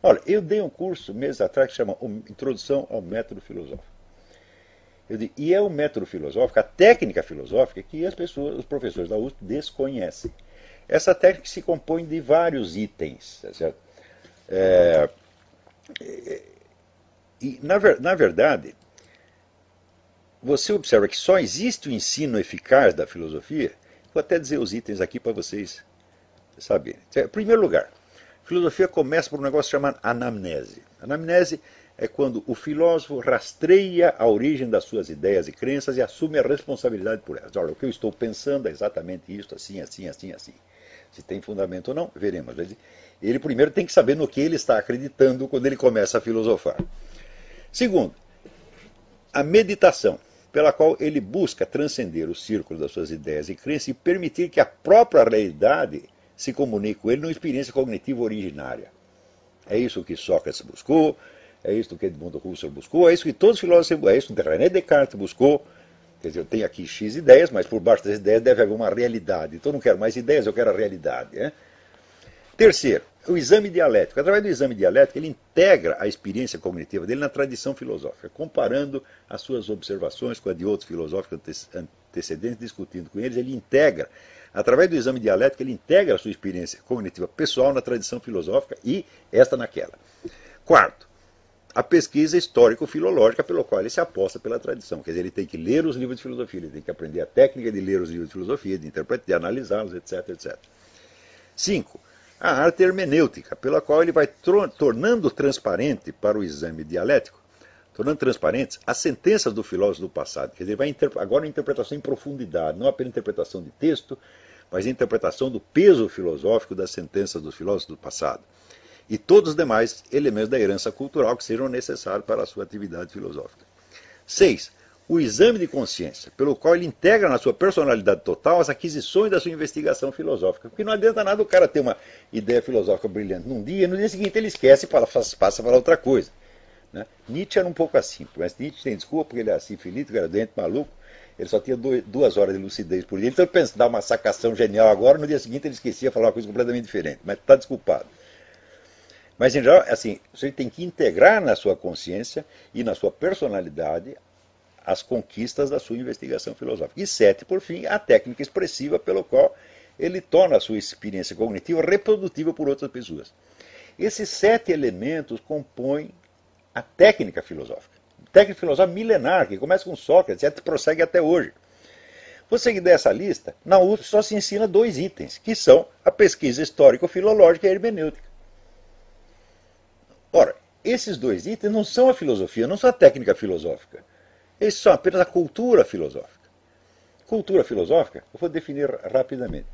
Olha, eu dei um curso meses atrás que chama Introdução ao Método Filosófico. E é um método filosófico, a técnica filosófica que as pessoas, os professores da USP desconhecem. Essa técnica se compõe de vários itens, tá certo? É, e na verdade, você observa que só existe o ensino eficaz da filosofia. Vou até dizer os itens aqui para vocês saberem. Em primeiro lugar, a filosofia começa por um negócio chamado anamnese. Anamnese é quando o filósofo rastreia a origem das suas ideias e crenças e assume a responsabilidade por elas. Olha, o que eu estou pensando é exatamente isto, assim, assim, assim, assim. Se tem fundamento ou não, veremos. Ele primeiro tem que saber no que ele está acreditando quando ele começa a filosofar. Segundo, a meditação, pela qual ele busca transcender o círculo das suas ideias e crenças e permitir que a própria realidade se comunique com ele numa experiência cognitiva originária. É isso que Sócrates buscou, é isso que Edmundo Husserl buscou, é isso que todos os filósofos, é isso que René Descartes buscou. Quer dizer, eu tenho aqui X ideias, mas por baixo das ideias deve haver uma realidade. Então eu não quero mais ideias, eu quero a realidade. Né? Terceiro, o exame dialético. Através do exame dialético, ele integra a experiência cognitiva dele na tradição filosófica, comparando as suas observações com a de outros filósofos antecedentes, discutindo com eles, ele integra, através do exame dialético, ele integra a sua experiência cognitiva pessoal na tradição filosófica e esta naquela. Quarto, a pesquisa histórico-filológica pelo qual ele se aposta pela tradição. Quer dizer, ele tem que ler os livros de filosofia, ele tem que aprender a técnica de ler os livros de filosofia, de interpretar, de analisá-los, etc, etc. 5. A arte hermenêutica, pela qual ele vai tornando transparente para o exame dialético, tornando transparentes as sentenças do filósofo do passado. Quer dizer, ele vai agora uma interpretação em profundidade, não apenas interpretação de texto, mas a interpretação do peso filosófico das sentenças dos filósofos do passado. E todos os demais elementos da herança cultural que sejam necessários para a sua atividade filosófica. 6. O exame de consciência, pelo qual ele integra na sua personalidade total as aquisições da sua investigação filosófica. Porque não adianta nada o cara ter uma ideia filosófica brilhante num dia, e no dia seguinte ele esquece e passa a falar outra coisa. Né? Nietzsche era um pouco assim, mas Nietzsche tem desculpa porque ele era sifilítico, era doente, maluco, ele só tinha 2 horas de lucidez por dia. Então ele pensa, dá uma sacação genial agora, no dia seguinte ele esquecia falar uma coisa completamente diferente, mas está desculpado. Mas, em geral, assim, você tem que integrar na sua consciência e na sua personalidade as conquistas da sua investigação filosófica. E 7, por fim, a técnica expressiva pelo qual ele torna a sua experiência cognitiva reprodutível por outras pessoas. Esses 7 elementos compõem a técnica filosófica. Técnica filosófica milenar, que começa com Sócrates e prossegue até hoje. Você que der essa lista, na USP só se ensina 2 itens, que são a pesquisa histórico-filológica e a hermenêutica. Ora, esses 2 itens não são a filosofia, não são a técnica filosófica. Esses são apenas a cultura filosófica. Cultura filosófica, eu vou definir rapidamente.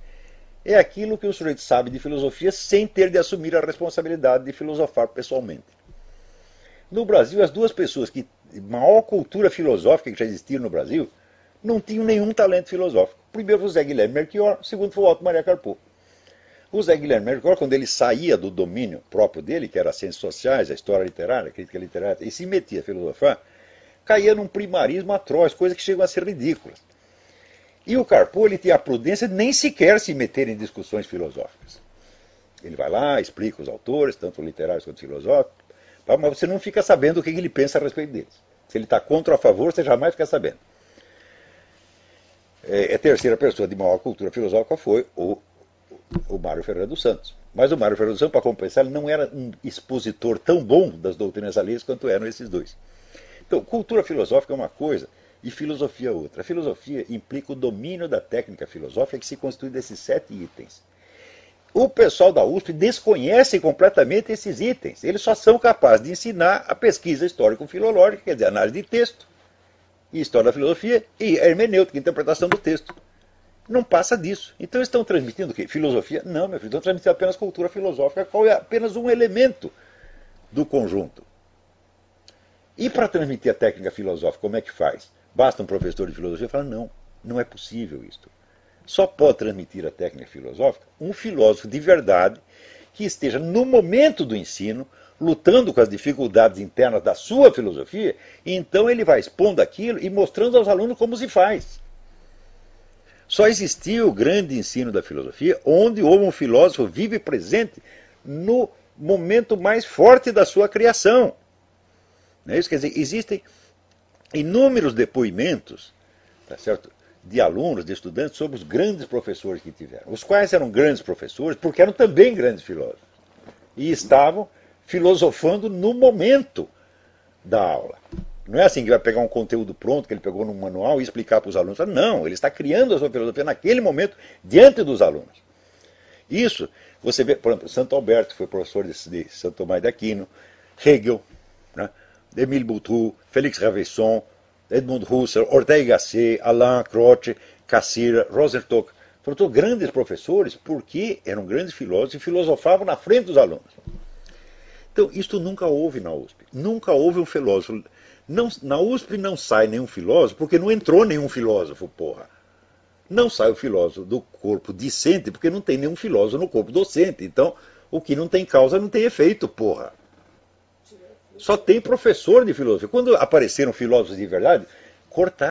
É aquilo que o sujeito sabe de filosofia sem ter de assumir a responsabilidade de filosofar pessoalmente. No Brasil, as 2 pessoas que maior cultura filosófica que já existiram no Brasil não tinham nenhum talento filosófico. Primeiro foi o Zé Guilherme Melchior, segundo foi o Otto Maria Carpo. O Zé Guilherme Melchior, quando ele saía do domínio próprio dele, que era as ciências sociais, a história literária, a crítica literária, e se metia a filosofar, caía num primarismo atroz, coisas que chegam a ser ridículas. E o Carpo, ele tinha a prudência de nem sequer se meter em discussões filosóficas. Ele vai lá, explica os autores, tanto literários quanto filosóficos, mas você não fica sabendo o que ele pensa a respeito deles. Se ele está contra ou a favor, você jamais fica sabendo. A terceira pessoa de maior cultura filosófica foi o Mário Ferreira dos Santos. Mas o Mário Ferreira dos Santos, para compensar, ele não era um expositor tão bom das doutrinas alheias quanto eram esses 2. Então, cultura filosófica é uma coisa e filosofia é outra. A filosofia implica o domínio da técnica filosófica que se constitui desses 7 itens. O pessoal da USP desconhece completamente esses itens. Eles só são capazes de ensinar a pesquisa histórico-filológica, quer dizer, análise de texto, e história da filosofia, e a hermenêutica, a interpretação do texto. Não passa disso. Então eles estão transmitindo o quê? Filosofia? Não, meu filho, estão transmitindo apenas cultura filosófica, qual é apenas um elemento do conjunto. E para transmitir a técnica filosófica, como é que faz? Basta um professor de filosofia falar, não, não é possível isto. Só pode transmitir a técnica filosófica um filósofo de verdade que esteja no momento do ensino, lutando com as dificuldades internas da sua filosofia, e então ele vai expondo aquilo e mostrando aos alunos como se faz. Só existiu o grande ensino da filosofia onde houve um filósofo vivo e presente no momento mais forte da sua criação. Não é isso? Quer dizer, existem inúmeros depoimentos, tá certo, de alunos, de estudantes, sobre os grandes professores que tiveram. Os quais eram grandes professores porque eram também grandes filósofos. E estavam filosofando no momento da aula. Não é assim que vai pegar um conteúdo pronto que ele pegou num manual e explicar para os alunos. Não, ele está criando a sua filosofia naquele momento, diante dos alunos. Isso, você vê, por exemplo, Santo Alberto, que foi professor de Santo Tomás de Aquino, Hegel, né, Émile Boutroux, Félix Ravesson, Edmund Husserl, Ortega y Gasset, Alain, Croce, Cassirer, Rosenstock. Foram todos grandes professores porque eram grandes filósofos e filosofavam na frente dos alunos. Então, isto nunca houve na USP. Nunca houve um filósofo. Não, na USP não sai nenhum filósofo porque não entrou nenhum filósofo, porra. Não sai o filósofo do corpo discente porque não tem nenhum filósofo no corpo docente. Então, o que não tem causa não tem efeito, porra. Só tem professor de filosofia. Quando apareceram filósofos de verdade, cortaram.